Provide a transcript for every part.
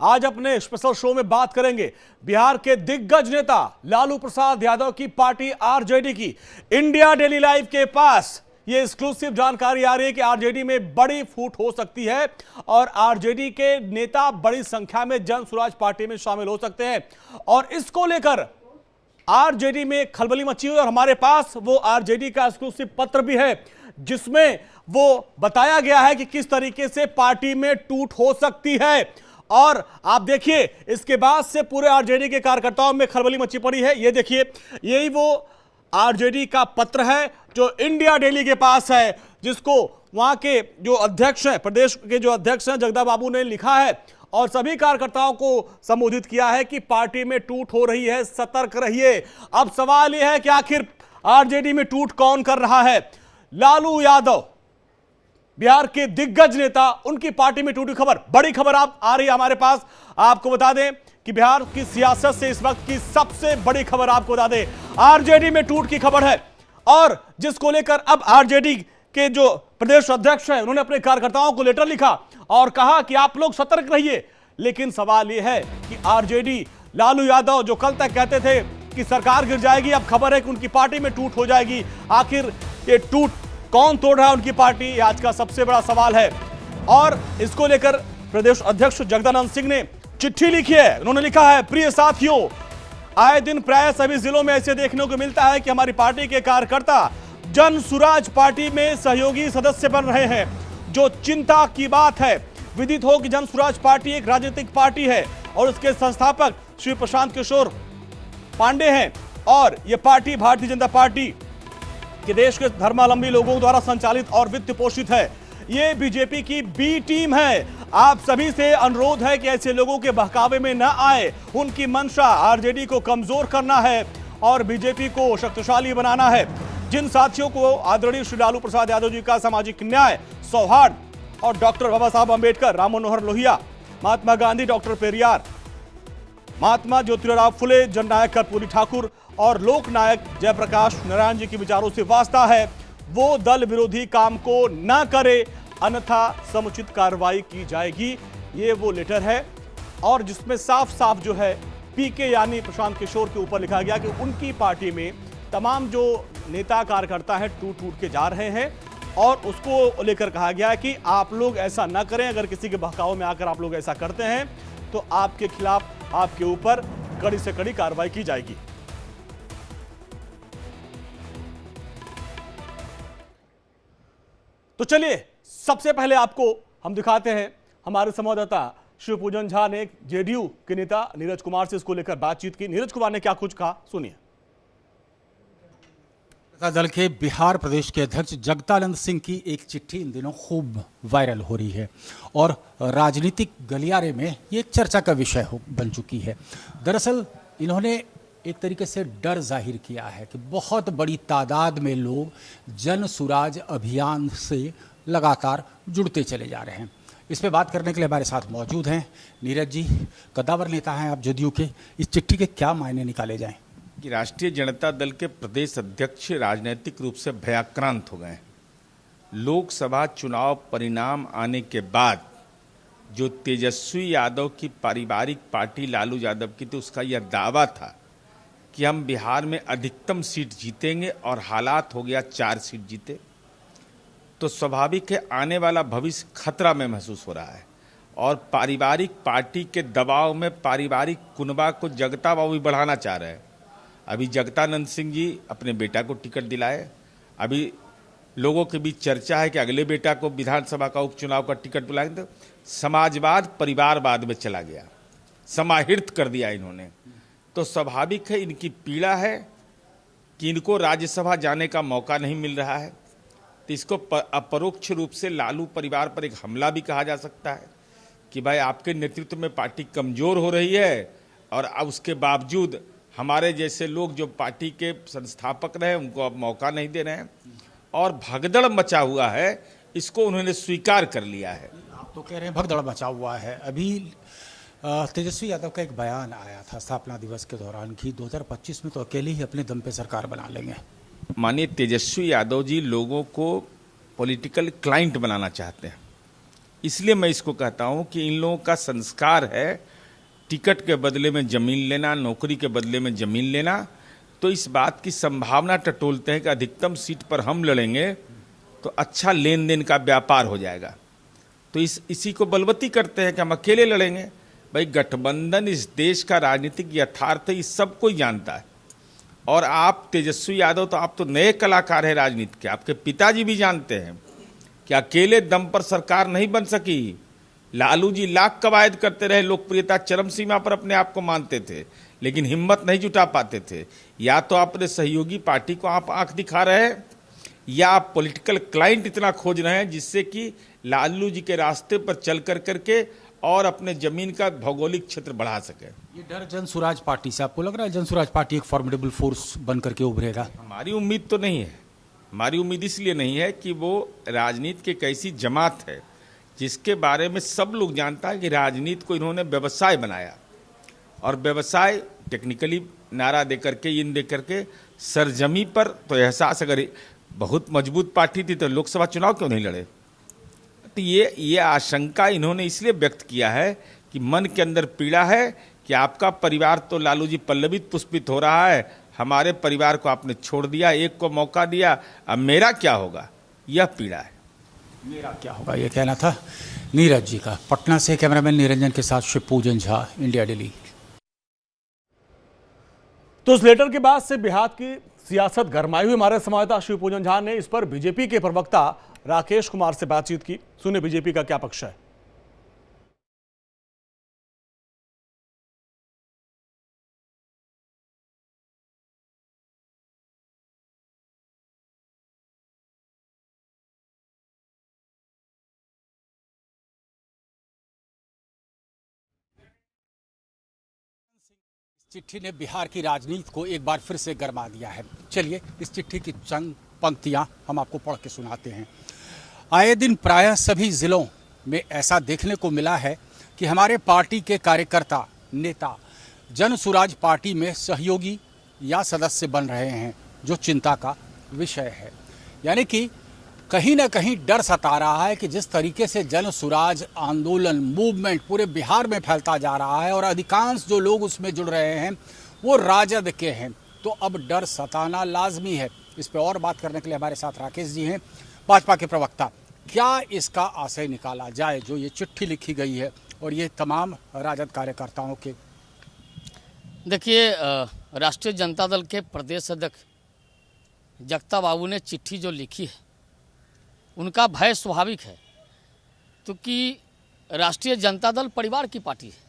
आज अपने special show में बात करेंगे बिहार के दिग्गज नेता लालू प्रसाद यादव की पार्टी आरजेडी की। इंडिया डेली लाइव के पास ये एक्सक्लूसिव जानकारी आ रही है कि आरजेडी में बड़ी फूट हो सकती है और आरजेडी के नेता बड़ी संख्या में जन स्वराज पार्टी में शामिल हो सकते हैं और इसको लेकर आरजेडी में खलबली मची हुई। और हमारे पास वो आरजेडी का एक्सक्लूसिव पत्र भी है जिसमें वो बताया गया है कि किस तरीके से पार्टी में टूट हो सकती है। और आप देखिए इसके बाद से पूरे आरजेडी के कार्यकर्ताओं में खलबली मची पड़ी है। ये देखिए यही वो आरजेडी का पत्र है जो इंडिया डेली के पास है, जिसको वहां के जो अध्यक्ष हैं, प्रदेश के जो अध्यक्ष हैं जगदा बाबू ने लिखा है और सभी कार्यकर्ताओं को संबोधित किया है कि पार्टी में टूट हो रही है, सतर्क रहिए। अब सवाल यह है कि आखिर आरजेडी में टूट कौन कर रहा है? लालू यादव, बिहार के दिग्गज नेता, उनकी पार्टी में टूटी खबर, बड़ी खबर आप आ रही है हमारे पास। आपको बता दें कि बिहार की सियासत से इस वक्त की सबसे बड़ी खबर आपको बता दें, आरजेडी में टूट की खबर है और जिसको लेकर अब आरजेडी के जो प्रदेश अध्यक्ष हैं उन्होंने अपने कार्यकर्ताओं को लेटर लिखा और कहा कि आप लोग सतर्क रहिए। लेकिन सवाल यह है कि आरजेडी, लालू यादव जो कल तक कहते थे कि सरकार गिर जाएगी, अब खबर है कि उनकी पार्टी में टूट हो जाएगी। आखिर ये टूट कौन तोड़ रहा है उनकी पार्टी, ये आज का सबसे बड़ा सवाल है। और इसको लेकर प्रदेश अध्यक्ष जगदानंद सिंह ने चिट्ठी लिखी है। उन्होंने लिखा है, प्रिय साथियों, आए दिन प्राय सभी जिलों में ऐसे देखने को मिलता है कि हमारी पार्टी के कार्यकर्ता जन सुराज पार्टी में सहयोगी सदस्य बन रहे हैं। जो चिंता की बात है, विदित हो कि जन सुराज पार्टी एक राजनीतिक पार्टी है और उसके संस्थापक श्री प्रशांत किशोर पांडे हैं और यह पार्टी भारतीय जनता पार्टी कि देश के धर्मावलंबी लोगों द्वारा संचालित और वित्त पोषित है। ये बीजेपी की बी टीम है। आप सभी से अनुरोध है कि ऐसे लोगों के बहकावे में न आए। उनकी मंशा आरजेडी को कमजोर करना है और बीजेपी को शक्तिशाली बनाना है। जिन साथियों को आदरणीय श्री लालू प्रसाद यादव जी का सामाजिक न्याय, सौहार्द और डॉक्टर बाबा साहब अंबेडकर, राम मनोहर लोहिया, महात्मा गांधी, डॉक्टर पेरियार, महात्मा ज्योतिराव फुले, जननायक कर्पूरी ठाकुर और लोकनायक जयप्रकाश नारायण जी के विचारों से वास्ता है, वो दल विरोधी काम को न करे, अन्यथा समुचित कार्रवाई की जाएगी। ये वो लेटर है और जिसमें साफ साफ जो है पीके यानी प्रशांत किशोर के ऊपर लिखा गया कि उनकी पार्टी में तमाम जो नेता कार्यकर्ता हैं टूट टूट के जा रहे हैं और उसको लेकर कहा गया है कि आप लोग ऐसा ना करें। अगर किसी के बहकावे में आकर आप लोग ऐसा करते हैं तो आपके खिलाफ, आपके ऊपर कड़ी से कड़ी कार्रवाई की जाएगी। तो चलिए सबसे पहले आपको हम दिखाते हैं, हमारे संवाददाता शिवपूजन झा ने जेडीयू के नेता नीरज कुमार से इसको लेकर बातचीत की। नीरज कुमार ने क्या कुछ कहा, सुनिए। दल के बिहार प्रदेश के अध्यक्ष जगदानंद सिंह की एक चिट्ठी इन दिनों खूब वायरल हो रही है और राजनीतिक गलियारे में ये चर्चा का विषय बन चुकी है। दरअसल इन्होंने एक तरीके से डर जाहिर किया है कि बहुत बड़ी तादाद में लोग जन सुराज अभियान से लगातार जुड़ते चले जा रहे हैं। इस पे बात करने के लिए हमारे साथ मौजूद हैं नीरज जी, कद्दावर नेता हैं आप जदयू के। इस चिट्ठी के क्या मायने निकाले जाएं? कि राष्ट्रीय जनता दल के प्रदेश अध्यक्ष राजनीतिक रूप से भयाक्रांत हो गए। लोकसभा चुनाव परिणाम आने के बाद जो तेजस्वी यादव की पारिवारिक पार्टी लालू यादव की थी, उसका यह दावा था कि हम बिहार में अधिकतम सीट जीतेंगे और हालात हो गया 4 सीट जीते, तो स्वाभाविक है आने वाला भविष्य खतरा में महसूस हो रहा है और पारिवारिक पार्टी के दबाव में पारिवारिक कुनबा को जगता बाबू बढ़ाना चाह रहे हैं। अभी जगदानंद सिंह जी अपने बेटा को टिकट दिलाए। अभी लोगों के बीच चर्चा है कि अगले बेटा को विधानसभा का उपचुनाव का टिकट बुलाएंगे। तो समाजवाद परिवारवाद में चला गया, समाहित कर दिया इन्होंने। तो स्वाभाविक है इनकी पीड़ा है कि इनको राज्यसभा जाने का मौका नहीं मिल रहा है। तो इसको अपरोक्ष रूप से लालू परिवार पर एक हमला भी कहा जा सकता है कि भाई आपके नेतृत्व में पार्टी कमजोर हो रही है और अब उसके बावजूद हमारे जैसे लोग जो पार्टी के संस्थापक रहे उनको अब मौका नहीं दे रहे हैं और भगदड़ मचा हुआ है, इसको उन्होंने स्वीकार कर लिया है। आप तो कह रहे हैं भगदड़ मचा हुआ है। अभी तेजस्वी यादव का एक बयान आया था स्थापना दिवस के दौरान कि 2025 में तो अकेले ही अपने दम पे सरकार बना लेंगे। माननीय तेजस्वी यादव जी लोगों को पॉलिटिकल क्लाइंट बनाना चाहते हैं, इसलिए मैं इसको कहता हूं कि इन लोगों का संस्कार है टिकट के बदले में जमीन लेना, नौकरी के बदले में जमीन लेना, तो इस बात की संभावना टटोलते हैं कि अधिकतम सीट पर हम लड़ेंगे तो अच्छा लेन देन का व्यापार हो जाएगा। तो इसी को बलवती करते हैं कि हम अकेले लड़ेंगे। भाई गठबंधन इस देश का राजनीतिक यथार्थ है, इस सब कोई जानता है। और आप तेजस्वी यादव तो आप तो नए कलाकार हैं राजनीति के, आपके पिताजी भी जानते हैं कि अकेले दम पर सरकार नहीं बन सकी। लालू जी लाख कवायद करते रहे, लोकप्रियता चरम सीमा पर अपने आप को मानते थे, लेकिन हिम्मत नहीं जुटा पाते थे। या तो अपने सहयोगी पार्टी को आप आंख दिखा रहे हैं, या आप पॉलिटिकल क्लाइंट इतना खोज रहे हैं जिससे कि लालू जी के रास्ते पर चल करके और अपने जमीन का भौगोलिक क्षेत्र बढ़ा सके। ये डर जनसुराज पार्टी से आपको लग रहा है जनसुराज पार्टी एक फॉर्मिडेबल फोर्स बन करके उभरेगा? हमारी उम्मीद तो नहीं है। हमारी उम्मीद इसलिए नहीं है कि वो राजनीति की एक ऐसी जमात है जिसके बारे में सब लोग जानता है कि राजनीति को इन्होंने व्यवसाय बनाया, और व्यवसाय टेक्निकली नारा दे करके, इन दे करके सरजमी पर तो एहसास, अगर बहुत मजबूत पार्टी थी तो लोकसभा चुनाव क्यों नहीं लड़े? तो ये आशंका इन्होंने इसलिए व्यक्त किया है कि मन के अंदर पीड़ा है कि आपका परिवार तो लालू जी पल्लवित पुष्पित हो रहा है, हमारे परिवार को आपने छोड़ दिया, एक को मौका दिया, अब मेरा क्या होगा, यह पीड़ा है। मेरा क्या होगा, ये कहना था नीरज जी का। पटना से कैमरामैन निरंजन के साथ शिवपूजन झा, इंडिया डेली। तो इस लेटर के बाद से बिहार की सियासत गरमाई हुई। हमारे संवाददाता शिवपूजन झा ने इस पर बीजेपी के प्रवक्ता राकेश कुमार से बातचीत की। सुने बीजेपी का क्या पक्ष है। चिट्ठी ने बिहार की राजनीति को एक बार फिर से गरमा दिया है। चलिए इस चिट्ठी की चंद पंक्तियां हम आपको पढ़ के सुनाते हैं। आए दिन प्रायः सभी जिलों में ऐसा देखने को मिला है कि हमारे पार्टी के कार्यकर्ता नेता जनसुराज पार्टी में सहयोगी या सदस्य बन रहे हैं, जो चिंता का विषय है। यानी कि कहीं ना कहीं डर सता रहा है कि जिस तरीके से जनसुराज आंदोलन मूवमेंट पूरे बिहार में फैलता जा रहा है और अधिकांश जो लोग उसमें जुड़ रहे हैं वो राजद के हैं, तो अब डर सताना लाजमी है। इस पर और बात करने के लिए हमारे साथ राकेश जी हैं, भाजपा के प्रवक्ता। क्या इसका आशय निकाला जाए जो ये चिट्ठी लिखी गई है और ये तमाम राजद कार्यकर्ताओं के? देखिए, राष्ट्रीय जनता दल के प्रदेश अध्यक्ष जगता बाबू ने चिट्ठी जो लिखी है, उनका भय स्वाभाविक है, क्योंकि राष्ट्रीय जनता दल परिवार की पार्टी है,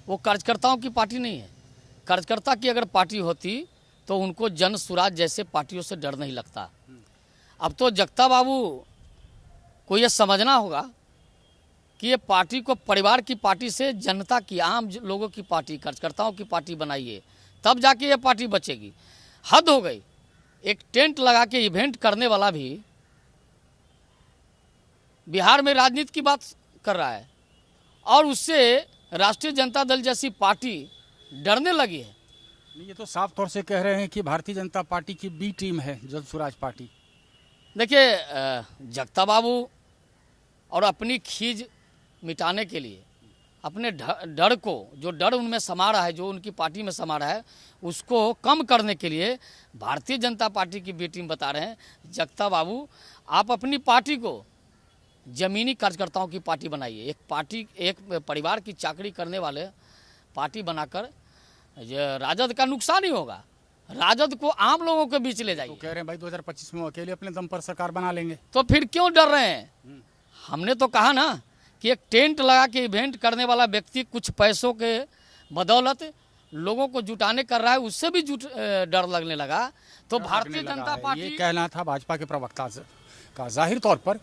वो कार्यकर्ताओं की पार्टी नहीं है। कार्यकर्ता की अगर पार्टी होती तो उनको जनसुराज जैसे पार्टियों से डर नहीं लगता। अब तो जगता बाबू को ये समझना होगा कि ये पार्टी को परिवार की पार्टी से जनता की, आम लोगों की पार्टी, कार्यकर्ताओं की पार्टी बनाइए, तब जाके ये पार्टी बचेगी। हद हो गई, एक टेंट लगा के इवेंट करने वाला भी बिहार में राजनीति की बात कर रहा है और उससे राष्ट्रीय जनता दल जैसी पार्टी डरने लगी है। ये तो साफ तौर से कह रहे हैं कि भारतीय जनता पार्टी की बी टीम है जनसुराज पार्टी। देखिए, जगता बाबू और अपनी खीज मिटाने के लिए, अपने डर को, जो डर उनमें समा रहा है, जो उनकी पार्टी में समा रहा है, उसको कम करने के लिए भारतीय जनता पार्टी की बी टीम बता रहे हैं, जगता बाबू आप अपनी पार्टी को जमीनी कार्यकर्ताओं की पार्टी बनाइए। एक पार्टी, एक परिवार की चाकरी करने वाले पार्टी बनाकर राजद का नुकसान ही होगा। राजद को आम लोगों के बीच ले जाइए। तो कह रहे हैं भाई 2025 में अकेले अपने दम पर सरकार बना लेंगे, तो फिर क्यों डर रहे हैं? हमने तो कहा ना कि एक टेंट लगा के इवेंट करने वाला व्यक्ति कुछ पैसों के बदौलत लोगों को जुटाने कर रहा है, उससे भी डर लगने लगा। तो भारतीय जनता पार्टी, ये कहना था भाजपा के प्रवक्ता का। जाहिर तौर पर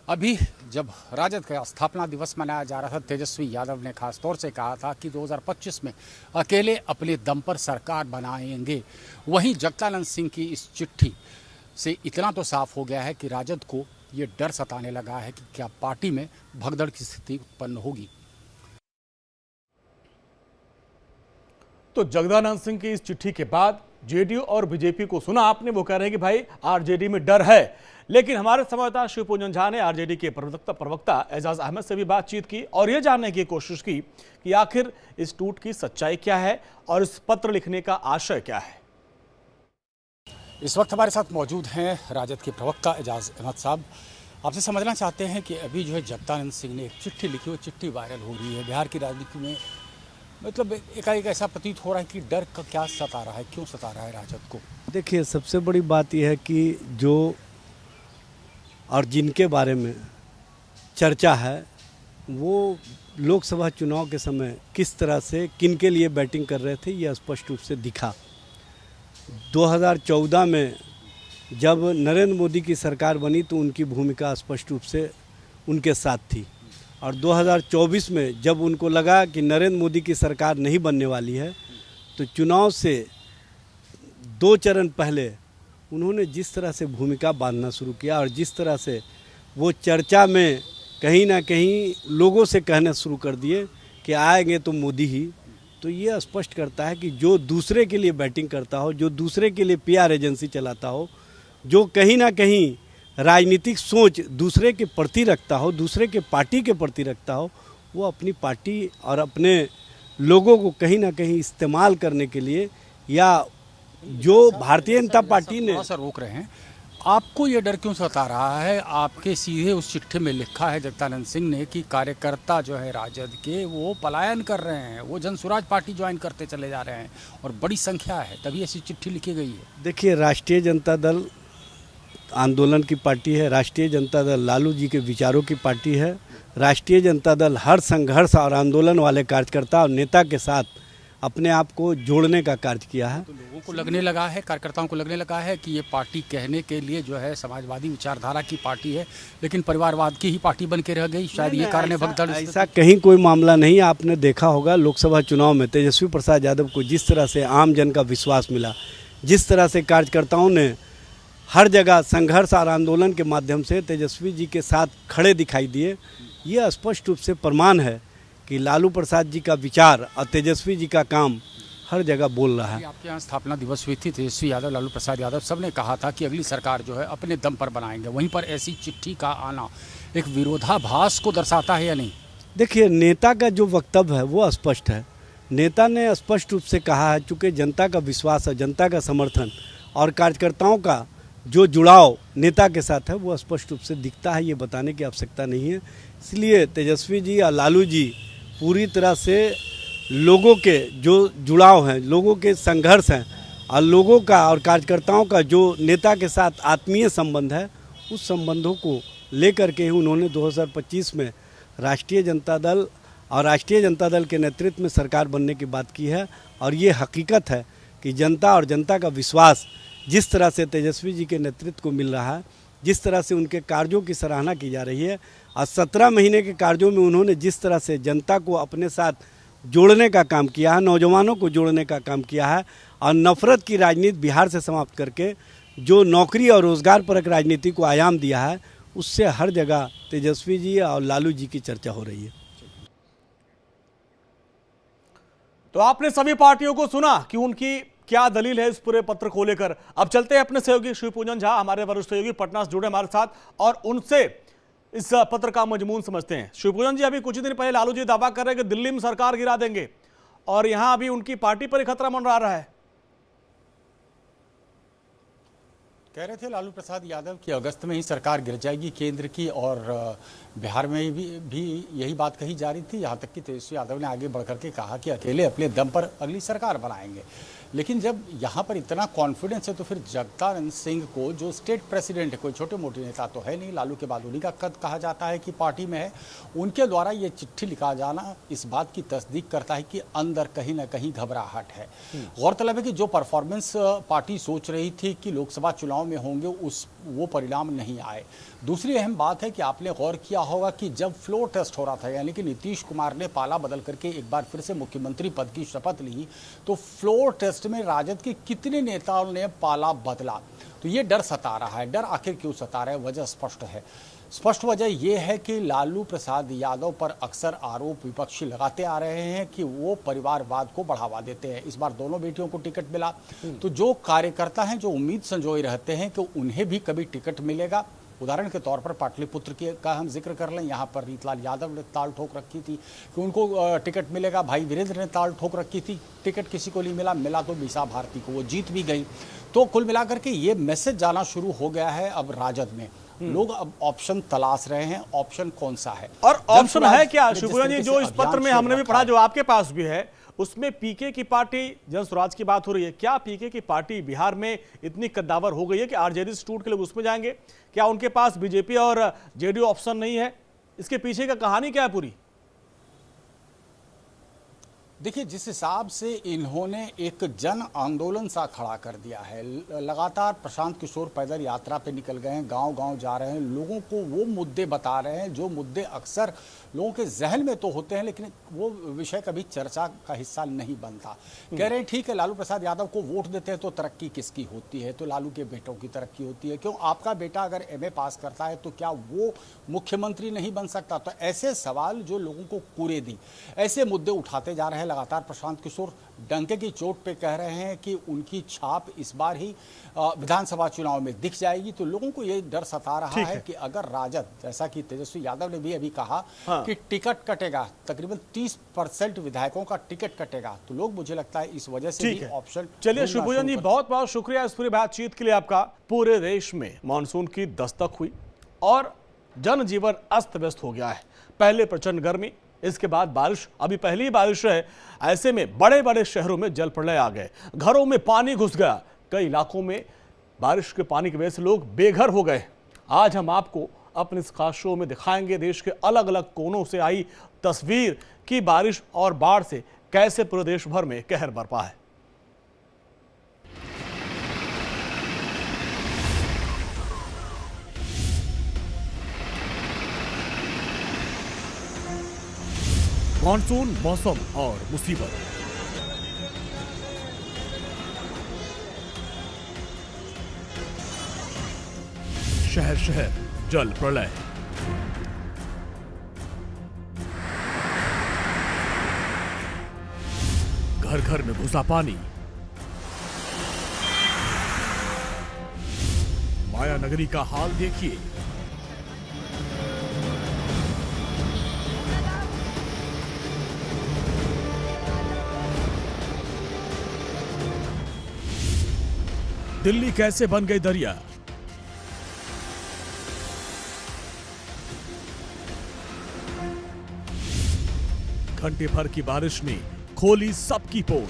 अभी जब राजद का स्थापना दिवस मनाया जा रहा था, तेजस्वी यादव ने खास तौर से कहा था कि 2025 में अकेले अपने दम पर सरकार बनाएंगे। वहीं जगदानंद सिंह की इस चिट्ठी से इतना तो साफ हो गया है कि राजद को ये डर सताने लगा है कि क्या पार्टी में भगदड़ की स्थिति उत्पन्न होगी। तो जगदानंद सिंह की इस चिट्ठी के बाद जेडीयू और बीजेपी को सुना आपने, वो कह रहे हैं कि भाई आरजेडी में डर है। लेकिन हमारे संवाददाता शिवपूजन झा ने आरजेडी के प्रवक्ता एजाज अहमद से भी बातचीत की और यह जानने की कोशिश की कि आखिर इस टूट की सच्चाई क्या है और इस पत्र लिखने का आशय क्या है। इस वक्त हमारे साथ मौजूद हैं राजद के प्रवक्ता एजाज अहमद साहब। आपसे समझना चाहते हैं कि अभी जो है जगदानंद सिंह ने एक चिट्ठी लिखी, वो चिट्ठी वायरल हो रही है बिहार की राजनीति में। मतलब एकाएक ऐसा प्रतीत हो रहा है कि डर का क्या सता रहा है, क्यों सता रहा है राजद को? देखिए, सबसे बड़ी बात यह है कि जो और जिनके बारे में चर्चा है वो लोकसभा चुनाव के समय किस तरह से किन के लिए बैटिंग कर रहे थे, यह स्पष्ट रूप से दिखा। 2014 में जब नरेंद्र मोदी की सरकार बनी तो उनकी भूमिका स्पष्ट रूप से उनके साथ थी, और 2024 में जब उनको लगा कि नरेंद्र मोदी की सरकार नहीं बनने वाली है तो चुनाव से 2 चरण पहले उन्होंने जिस तरह से भूमिका बांधना शुरू किया और जिस तरह से वो चर्चा में कहीं ना कहीं लोगों से कहना शुरू कर दिए कि आएंगे तो मोदी ही, तो ये स्पष्ट करता है कि जो दूसरे के लिए बैटिंग करता हो, जो दूसरे के लिए पीआर एजेंसी चलाता हो, जो कहीं ना कहीं राजनीतिक सोच दूसरे के प्रति रखता हो, दूसरे के पार्टी के प्रति रखता हो, वो अपनी पार्टी और अपने लोगों को कहीं ना कहीं इस्तेमाल करने के लिए, या जो भारतीय जनता पार्टी ने रोक रहे हैं, आपको ये डर क्यों सता रहा है? आपके सीधे उस चिट्ठी में लिखा है जगदानंद सिंह ने कि कार्यकर्ता जो है राजद के वो पलायन कर रहे हैं, वो जनसुराज पार्टी ज्वाइन करते चले जा रहे हैं और बड़ी संख्या है, तभी ऐसी चिट्ठी लिखी गई है। देखिए, राष्ट्रीय जनता दल आंदोलन की पार्टी है, राष्ट्रीय जनता दल लालू जी के विचारों की पार्टी है। राष्ट्रीय जनता दल हर संघर्ष और आंदोलन वाले कार्यकर्ता और नेता के साथ अपने आप को जोड़ने का कार्य किया है। तो लोगों को लगने लगा है, कार्यकर्ताओं को लगने लगा है कि ये पार्टी कहने के लिए जो है समाजवादी विचारधारा की पार्टी है, लेकिन परिवारवाद की ही पार्टी बन के रह गई। शायद ये कारण है भगदड़। ऐसा कहीं कोई मामला नहीं। आपने देखा होगा लोकसभा चुनाव में तेजस्वी प्रसाद यादव को जिस तरह से आम जन का विश्वास मिला, जिस तरह से कार्यकर्ताओं ने हर जगह संघर्ष और आंदोलन के माध्यम से तेजस्वी जी के साथ खड़े दिखाई दिए, ये स्पष्ट रूप से प्रमाण है कि लालू प्रसाद जी का विचार और तेजस्वी जी का काम हर जगह बोल रहा है। आपके यहाँ स्थापना दिवस हुई थी, तेजस्वी यादव, लालू प्रसाद यादव सब ने कहा था कि अगली सरकार जो है अपने दम पर बनाएंगे। वहीं पर ऐसी चिट्ठी का आना एक विरोधाभास को दर्शाता है या नहीं? देखिए, नेता का जो वक्तव्य है वो स्पष्ट है। नेता ने स्पष्ट रूप से कहा है, चूँकि जनता का विश्वास है, जनता का समर्थन और कार्यकर्ताओं का जो जुड़ाव नेता के साथ है वो स्पष्ट रूप से दिखता है, ये बताने की आवश्यकता नहीं है। इसलिए तेजस्वी जी और लालू जी पूरी तरह से लोगों के जो जुड़ाव हैं, लोगों के संघर्ष हैं और लोगों का और कार्यकर्ताओं का जो नेता के साथ आत्मीय संबंध है, उस संबंधों को लेकर के ही उन्होंने 2025 में राष्ट्रीय जनता दल और राष्ट्रीय जनता दल के नेतृत्व में सरकार बनने की बात की है। और ये हकीकत है कि जनता और जनता का विश्वास जिस तरह से तेजस्वी जी के नेतृत्व को मिल रहा है, जिस तरह से उनके कार्यों की सराहना की जा रही है और 17 महीने के कार्यों में उन्होंने जिस तरह से जनता को अपने साथ जोड़ने का काम किया है, नौजवानों को जोड़ने का काम किया है और नफरत की राजनीति बिहार से समाप्त करके जो नौकरी और रोजगार परक राजनीति को आयाम दिया है, उससे हर जगह तेजस्वी जी और लालू जी की चर्चा हो रही है। तो आपने सभी पार्टियों को सुना कि उनकी क्या दलील है इस पूरे पत्र को लेकर। अब चलते हैं अपने सहयोगी शिवपूजन झा, हमारे वरिष्ठ सहयोगी पटना से जुड़े हमारे साथ, और उनसे इस पत्र का मजमून समझते हैं। शिवपूजन जी, अभी कुछ ही दिन पहले लालू जी दावा कर रहे हैं कि दिल्ली में सरकार गिरा देंगे और यहां अभी उनकी पार्टी पर ही खतरा मंडरा रहा है। कह रहे थे लालू प्रसाद यादव कि अगस्त में ही सरकार गिर जाएगी केंद्र की, और बिहार में भी यही बात कही जा रही थी। यहाँ तक कि तेजस्वी यादव ने आगे बढ़कर के कहा कि अकेले अपने दम पर अगली सरकार बनाएंगे। लेकिन जब यहाँ पर इतना कॉन्फिडेंस है तो फिर जगदानंद सिंह को, जो स्टेट प्रेसिडेंट है, कोई छोटे मोटे नेता तो है नहीं, लालू के बाद उन्हीं का कद कहा जाता है कि पार्टी में है, उनके द्वारा ये चिट्ठी लिखा जाना इस बात की तस्दीक करता है कि अंदर कहीं ना कहीं घबराहट है। गौरतलब है कि जो परफॉर्मेंस पार्टी सोच रही थी कि लोकसभा चुनाव में होंगे, वो परिणाम नहीं आए। दूसरी अहम बात है कि आपने गौर किया होगा कि जब फ्लोर टेस्ट हो रहा था, यानी कि नीतीश कुमार ने पाला बदल करके एक बार फिर से मुख्यमंत्री पद की शपथ ली, तो फ्लोर टेस्ट में राजद के कितने नेताओं ने पाला बदला। तो ये डर सता रहा है। डर आखिर क्यों सता रहा है, वजह स्पष्ट है। स्पष्ट वजह यह है कि लालू प्रसाद यादव पर अक्सर आरोप विपक्षी लगाते आ रहे हैं कि वो परिवारवाद को बढ़ावा देते हैं। इस बार दोनों बेटियों को टिकट मिला, तो जो कार्यकर्ता हैं जो उम्मीद संजोए रहते हैं कि उन्हें भी कभी टिकट मिलेगा। उदाहरण के तौर पर पाटलिपुत्र का हम जिक्र कर लें, यहाँ पर रीतलाल यादव ने ताल ठोक रखी थी कि उनको टिकट मिलेगा। भाई वीरेंद्र ने ताल ठोक रखी थी, टिकट किसी को नहीं मिला तो मीसा भारती को, वो जीत भी गई। तो कुल मिलाकर के ये मैसेज जाना शुरू हो गया है अब राजद में। लोग अब ऑप्शन तलाश रहे हैं, ऑप्शन कौन सा है और ऑप्शन है क्या शिवपुजन जी? जो इस पत्र में हमने भी पढ़ा, जो आपके पास भी है, उसमें पीके की पार्टी जन स्वराज की बात हो रही है। क्या पीके की पार्टी बिहार में इतनी कद्दावर हो गई है कि आरजेडी से टूट के लोग उसमें जाएंगे? क्या उनके पास बीजेपी और जेडीयू ऑप्शन नहीं है? इसके पीछे का कहानी क्या है पूरी? देखिए, जिस हिसाब से इन्होंने एक जन आंदोलन सा खड़ा कर दिया है, लगातार प्रशांत किशोर पैदल यात्रा पे निकल गए हैं, गांव-गांव जा रहे हैं, लोगों को वो मुद्दे बता रहे हैं जो मुद्दे अक्सर लोगों के जहन में तो होते हैं लेकिन वो विषय कभी चर्चा का हिस्सा नहीं बनता। कह रहे हैं ठीक है, लालू प्रसाद यादव को वोट देते हैं तो तरक्की किसकी होती है? तो लालू के बेटों की तरक्की होती है। क्यों आपका बेटा अगर एमए पास करता है तो क्या वो मुख्यमंत्री नहीं बन सकता? तो ऐसे सवाल जो लोगों को कुरे दी, ऐसे मुद्दे उठाते जा रहे हैं लगातार। प्रशांत किशोर डंके की चोट पे कह रहे हैं कि उनकी छाप इस बार ही विधानसभा चुनाव में दिख जाएगी। तो लोगों को ये डर सता रहा है कि अगर राजद, जैसा कि तेजस्वी यादव ने भी अभी कहा कि टिकट कटेगा, तकरीबन 30% विधायकों का टिकट कटेगा, तो लोग, मुझे लगता है इस वजह से भी ऑप्शन। चलिए शिवपुजन जी, बहुत बहुत शुक्रिया इस पूरी बातचीत के लिए आपका। पूरे देश में मानसून की दस्तक हुई और जनजीवन अस्त व्यस्त हो गया है। पहले प्रचंड गर्मी, इसके बाद बारिश, अभी पहली बारिश है। ऐसे में बड़े बड़े शहरों में जल प्रलय आ गए, घरों में पानी घुस गया, कई इलाकों में बारिश के पानी की वजह से लोग बेघर हो गए। आज हम आपको अपने इस खास शो में दिखाएंगे देश के अलग अलग कोनों से आई तस्वीर कि बारिश और बाढ़ से कैसे पूरे देश भर में कहर बरपा है। मानसून, मौसम और मुसीबत। शहर शहर जल प्रलय, घर घर में घुसा पानी। माया नगरी का हाल देखिए। दिल्ली कैसे बन गई दरिया। घंटे भर की बारिश ने खोली सबकी पोल।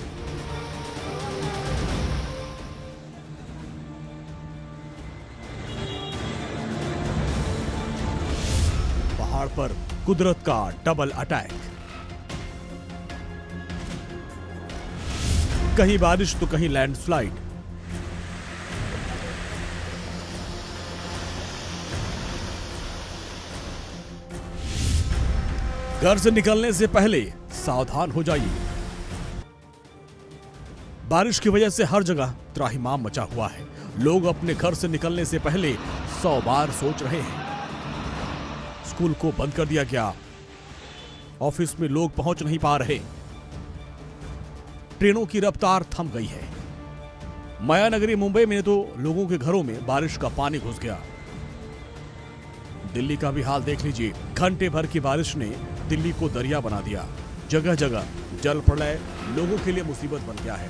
पहाड़ पर कुदरत का डबल अटैक। कहीं बारिश तो कहीं लैंडस्लाइड। घर से निकलने से पहले सावधान हो जाइए। बारिश की वजह से हर जगह त्राहिमाम मचा हुआ है। लोग अपने घर से निकलने से पहले 100 बार सोच रहे हैं। स्कूल को बंद कर दिया गया, ऑफिस में लोग पहुंच नहीं पा रहे, ट्रेनों की रफ्तार थम गई है। माया नगरी मुंबई में तो लोगों के घरों में बारिश का पानी घुस गया। दिल्ली का भी हाल देख लीजिए। घंटे भर की बारिश ने दिल्ली को दरिया बना दिया। जगह जगह जल प्रलय लोगों के लिए मुसीबत बन गया है।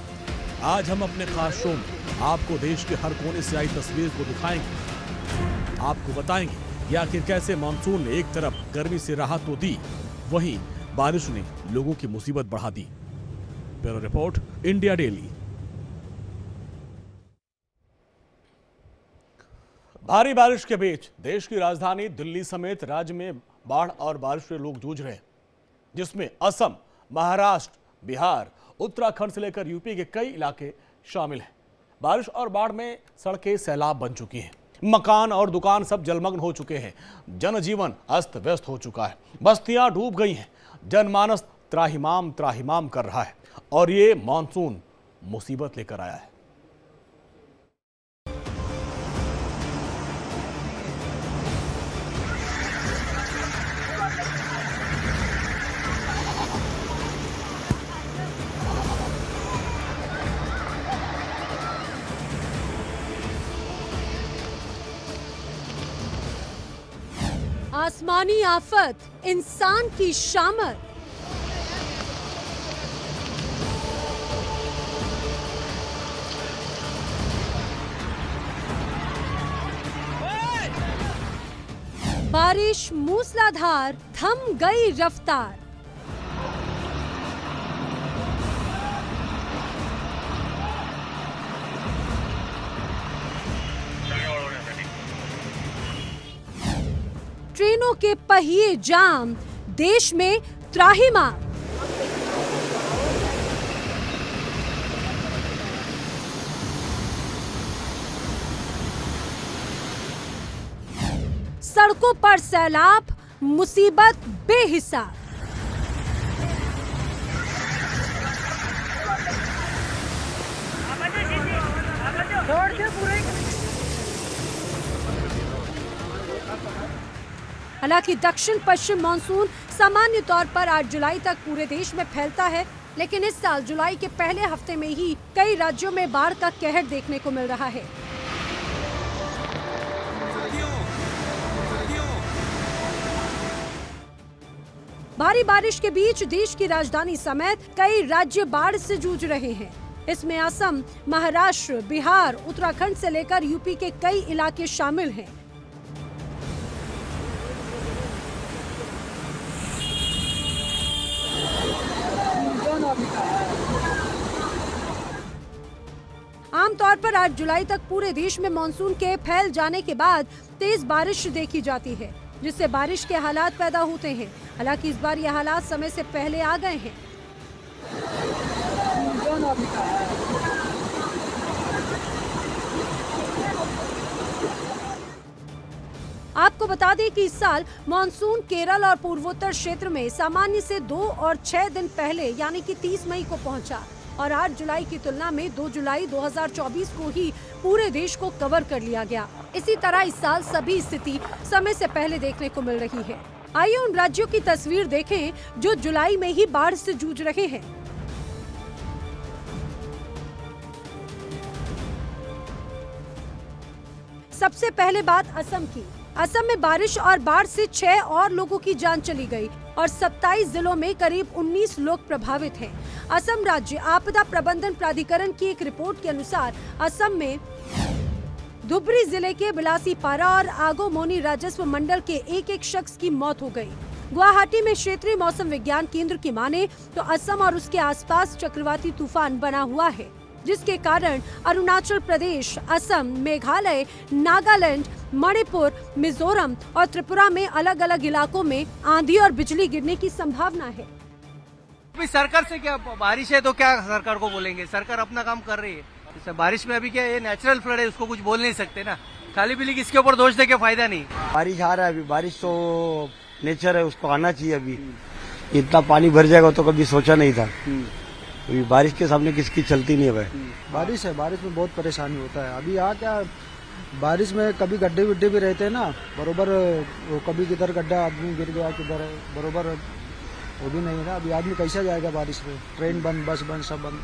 आज हम अपने खास शो में आपको देश के हर कोने से आई तस्वीर को दिखाएंगे। आपको बताएंगे कि आखिर कैसे मानसून ने एक तरफ गर्मी से राहत तो दी, वहीं बारिश ने लोगों की मुसीबत बढ़ा दी। Bureau report, India Daily. भारी बारिश के बीच देश की राजधानी दिल्ली समेत राज्य में बाढ़ और बारिश से लोग जूझ रहे हैं, जिसमें असम, महाराष्ट्र, बिहार, उत्तराखंड से लेकर यूपी के कई इलाके शामिल हैं। बारिश और बाढ़ में सड़कें सैलाब बन चुकी हैं, मकान और दुकान सब जलमग्न हो चुके हैं, जनजीवन अस्त व्यस्त हो चुका है, बस्तियां डूब गई हैं, जनमानस त्राहिमाम त्राहिमाम कर रहा है और ये मानसून मुसीबत लेकर आया है। आसमानी आफत, इंसान की शामत। बारिश मूसलाधार, थम गई रफ्तार। ट्रेनों के पहिए जाम, देश में त्राहिमाम। सड़कों पर सैलाब, मुसीबत बेहिसाब। हालांकि दक्षिण पश्चिम मानसून सामान्य तौर पर 8 जुलाई तक पूरे देश में फैलता है, लेकिन इस साल जुलाई के पहले हफ्ते में ही कई राज्यों में बाढ़ का कहर देखने को मिल रहा है। भारी बारिश के बीच देश की राजधानी समेत कई राज्य बाढ़ से जूझ रहे हैं। इसमें असम, महाराष्ट्र, बिहार, उत्तराखंड से लेकर यूपी के कई इलाके शामिल हैं। आमतौर पर 8 जुलाई तक पूरे देश में मानसून के फैल जाने के बाद तेज बारिश देखी जाती है, जिससे बारिश के हालात पैदा होते हैं। हालांकि इस बार ये हालात समय से पहले आ गए हैं। आपको बता दें कि इस साल मानसून केरल और पूर्वोत्तर क्षेत्र में सामान्य से 2 और 6 दिन पहले यानी कि 30 मई को पहुंचा और 8 जुलाई की तुलना में 2 जुलाई 2024 को ही पूरे देश को कवर कर लिया गया। इसी तरह इस साल सभी स्थिति समय से पहले देखने को मिल रही है। आइए उन राज्यों की तस्वीर देखें जो जुलाई में ही बाढ़ से जूझ रहे हैं। सबसे पहले बात असम की। असम में बारिश और बाढ़ से 6 और लोगों की जान चली गई और 27 जिलों में करीब 19 लोग प्रभावित हैं। असम राज्य आपदा प्रबंधन प्राधिकरण की एक रिपोर्ट के अनुसार असम में धुबरी जिले के बिलासीपारा और आगोमोनी राजस्व मंडल के एक शख्स की मौत हो गई। गुवाहाटी में क्षेत्रीय मौसम विज्ञान केंद्र की माने तो असम और उसके आसपास चक्रवाती तूफान बना हुआ है, जिसके कारण अरुणाचल प्रदेश, असम, मेघालय, नागालैंड, मणिपुर, मिजोरम और त्रिपुरा में अलग अलग इलाकों में आंधी और बिजली गिरने की संभावना है। अभी सरकार से क्या, बारिश है तो क्या सरकार को बोलेंगे, सरकार अपना काम कर रही है। जैसे बारिश में अभी क्या ये नेचुरल फ्लड है, उसको कुछ बोल नहीं सकते ना, खाली पीली किसके ऊपर दोष दे के फायदा नहीं। बारिश आ रहा है, अभी बारिश तो नेचर है, उसको आना चाहिए। अभी इतना पानी भर जाएगा तो कभी सोचा नहीं था। अभी बारिश के सामने किसकी चलती नहीं है भाई। बारिश है, बारिश में बहुत परेशानी होता है। अभी यहाँ क्या बारिश में कभी गड्ढे विड्ढे भी रहते हैं ना, बरोबर वो कभी किधर गड्ढा आदमी गिर गया, किधर बरोबर वो भी नहीं है ना। अभी आदमी कैसे जाएगा बारिश में, ट्रेन बंद, बस बंद, सब बंद।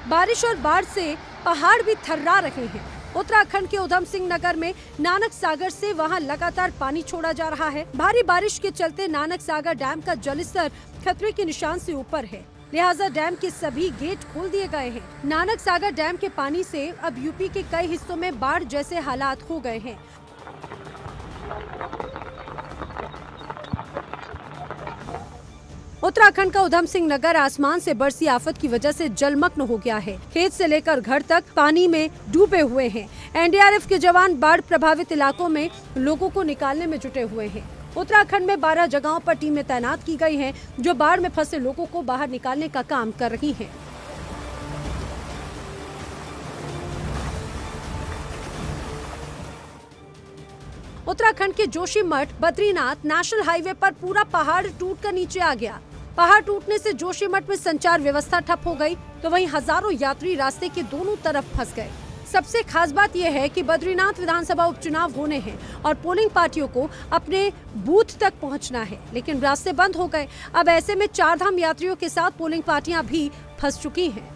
बारिश और बाढ़ से पहाड़ भी थर्रा रहे हैं। उत्तराखंड के उधम सिंह नगर में नानक सागर से वहां लगातार पानी छोड़ा जा रहा है। भारी बारिश के चलते नानक सागर डैम का जलस्तर खतरे के निशान से ऊपर है, लिहाजा डैम के सभी गेट खोल दिए गए हैं। नानक सागर डैम के पानी से अब यूपी के कई हिस्सों में बाढ़ जैसे हालात हो गए हैं। उत्तराखंड का उधम सिंह नगर आसमान से बरसी आफत की वजह से जलमग्न हो गया है। खेत से लेकर घर तक पानी में डूबे हुए हैं। एनडीआरएफ के जवान बाढ़ प्रभावित इलाकों में लोगों को निकालने में जुटे हुए हैं। उत्तराखंड में 12 जगहों पर टीमें तैनात की गई हैं, जो बाढ़ में फंसे लोगों को बाहर निकालने का काम कर रही हैं। उत्तराखंड के जोशीमठ बद्रीनाथ नेशनल हाईवे पर पूरा पहाड़ टूटकर नीचे आ गया। पहाड़ टूटने से जोशीमठ में संचार व्यवस्था ठप हो गई, तो वहीं हजारों यात्री रास्ते के दोनों तरफ फंस गए। सबसे खास बात यह है कि बद्रीनाथ विधानसभा उपचुनाव होने हैं और पोलिंग पार्टियों को अपने बूथ तक पहुंचना है, लेकिन रास्ते बंद हो गए। अब ऐसे में 4 धाम यात्रियों के साथ पोलिंग पार्टियां भी फंस चुकी हैं।